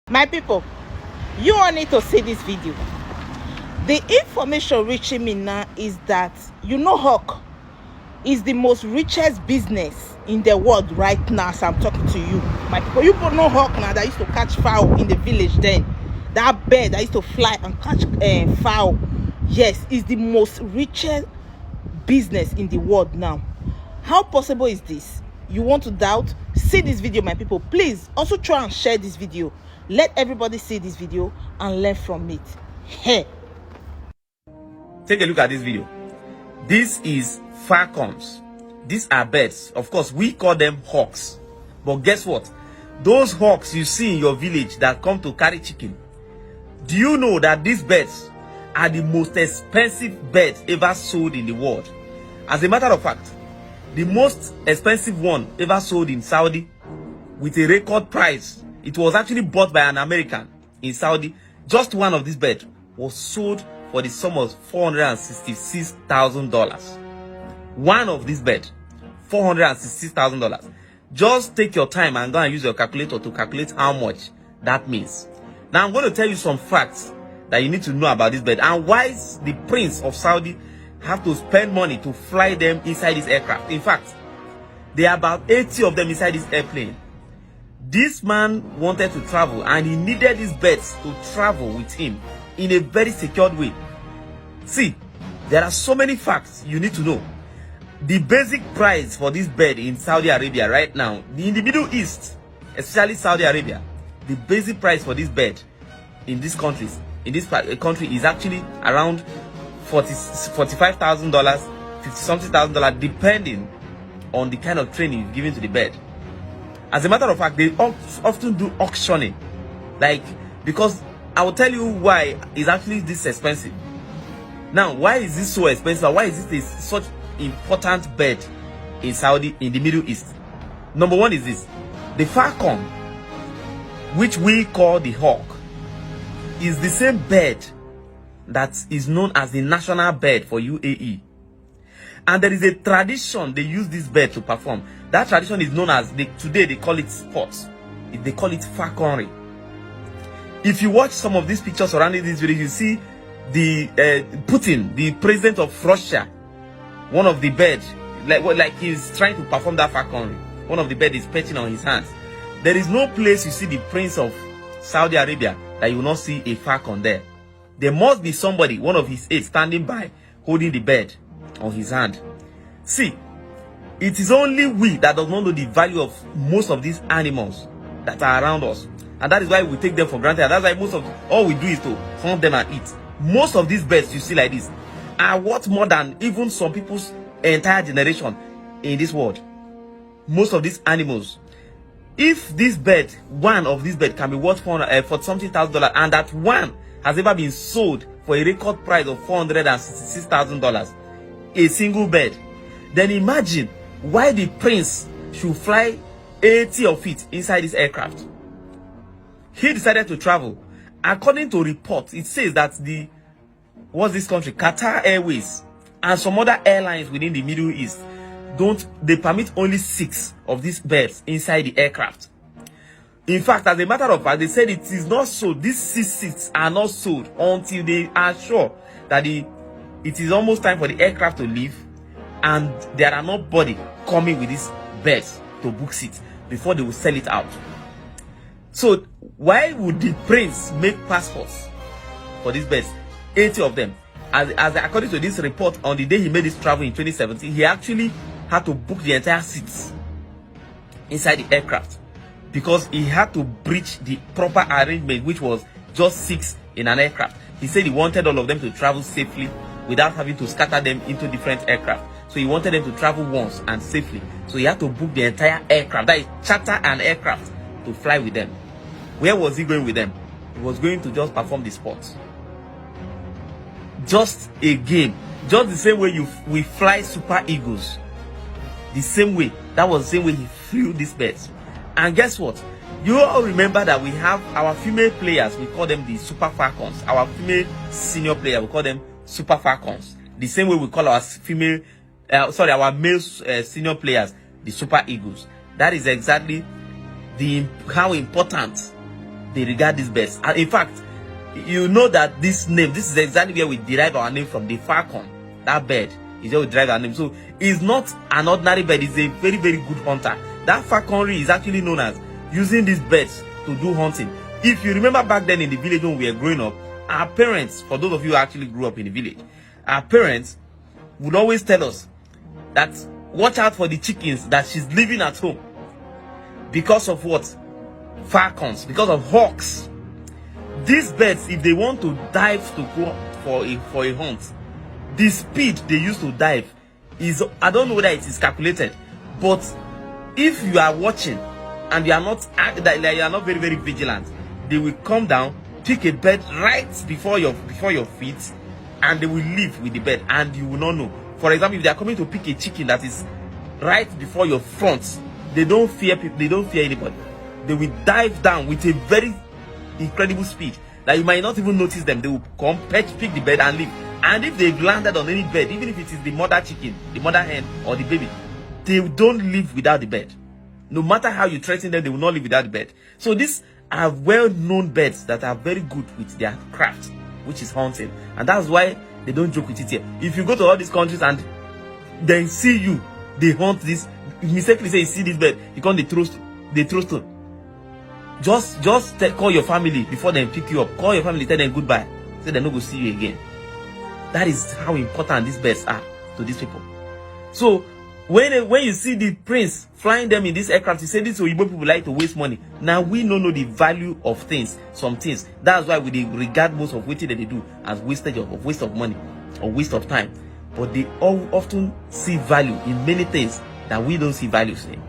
My people, you all need to see this video. The information reaching me now is that hawk is the most richest business in the world right now as I'm talking to you. My people, you put no hawk now that used to catch fowl in the village then. That bird that used to fly and catch fowl, yes, is the most richest business in the world now. How possible is this? You want to doubt? See this video, my people. Please also try and share this video. Let everybody see this video and learn from it. Hey, take a look at this video. This is falcons. These are birds. Of course, we call them hawks. But guess what? Those hawks you see in your village that come to carry chicken, do you know that these birds are the most expensive birds ever sold in the world? As a matter of fact, the most expensive one ever sold in Saudi with a record price, it was actually bought by an American in Saudi. Just one of these birds was sold for the sum of $466,000. One of these birds, $466,000. Just take your time and go and use your calculator to calculate how much that means. Now I'm going to tell you some facts that you need to know about this bird and why the Prince of Saudi have to spend money to fly them inside this aircraft. In fact, there are about 80 of them inside this airplane. This man wanted to travel and he needed these birds to travel with him in a very secured way. See, there are so many facts you need to know. The basic price for this bird in Saudi Arabia right now, in the Middle East, especially Saudi Arabia, the basic price for this bird in these countries, in this country is actually around $45,000, $50-something, depending on the kind of training given to the bird. As a matter of fact, they often do auctioning, because I will tell you why it's actually this expensive. Now, why is this so expensive? Why is this such important bird in Saudi, in the Middle East? Number one is this: the falcon, which we call the hawk, is the same bird that is known as the national bird for UAE. And there is a tradition they use this bird to perform. That tradition is known as, today they call it sports. They call it falconry. If you watch some of these pictures surrounding this video, you see the Putin, the president of Russia, one of the birds, like he's trying to perform that falconry. One of the birds is perching on his hands. There is no place you see the Prince of Saudi Arabia that you will not see a falcon there. There must be somebody, one of his aides, standing by, holding the bird on his hand. See, it is only we that does not know the value of most of these animals that are around us, and that is why we take them for granted. And that's why all we do is to hunt them and eat. Most of these birds you see like this are worth more than even some people's entire generation in this world. Most of these animals, if this bird, one of these birds can be worth for something $1,000, and that one has ever been sold for a record price of $466,000, a single bird, then imagine why the prince should fly 80 of it inside this aircraft. He decided to travel. According to reports, it says that what's this country, Qatar Airways, and some other airlines within the Middle East, they permit only 6 of these birds inside the aircraft. In fact, as a matter of fact, they said it is not sold. These 6 seats are not sold until they are sure that it is almost time for the aircraft to leave and there are nobody coming with these birds to book seats before they will sell it out. So why would the prince make passports for these birds, 80 of them? As according to this report, on the day he made this travel in 2017, he actually had to book the entire seats inside the aircraft because he had to breach the proper arrangement, which was just 6 in an aircraft. He said he wanted all of them to travel safely without having to scatter them into different aircraft. So he wanted them to travel once and safely. So he had to book the entire aircraft, that is, charter an aircraft to fly with them. Where was he going with them? He was going to just perform the sports. Just a game. Just the same way we fly Super Eagles. The same way. That was the same way he flew these birds. And guess what? You all remember that we have our female players, we call them the Super Falcons. Our female senior player, we call them Super Falcons. The same way we call our our male senior players the Super Eagles. That is exactly how important they regard these birds. And in fact, you know that this is exactly where we derive our name from, the falcon. That bird is where we derive our name. So it's not an ordinary bird, it's a very, very good hunter. That falconry is actually known as using these birds to do hunting. If you remember back then in the village when we were growing up, our parents, for those of you who actually grew up in the village, our parents would always tell us that watch out for the chickens that she's leaving at home. Because of what? Falcons, because of hawks. These birds, if they want to dive to go for a hunt, the speed they use to dive is, I don't know whether it is calculated, but if you are watching and you are not very, very vigilant, they will come down, pick a bird right before your feet, and they will leave with the bird, and you will not know. For example, if they are coming to pick a chicken that is right before your front, they don't fear people, they don't fear anybody. They will dive down with a very incredible speed that you might not even notice them. They will come, pick the bird and leave. And if they've landed on any bird, even if it is the mother chicken, the mother hen, or the baby, they don't leave without the bird. No matter how you threaten them, they will not leave without the bird. So these are well-known birds that are very good with their craft, which is hunting, and that's why they don't joke with it here. If you go to all these countries and they see you, they hunt this, mistakenly say you see this bird, you can't they throw stone. Just call your family before they pick you up. Call your family, tell them goodbye, say they're not going to see you again. That is how important these birds are to these people. So when you see the prince flying them in this aircraft, you say this Oyibo people like to waste money. Now we don't know the value of things, some things. That's why we regard most of what they do as waste of money or waste of time. But they all often see value in many things that we don't see values in.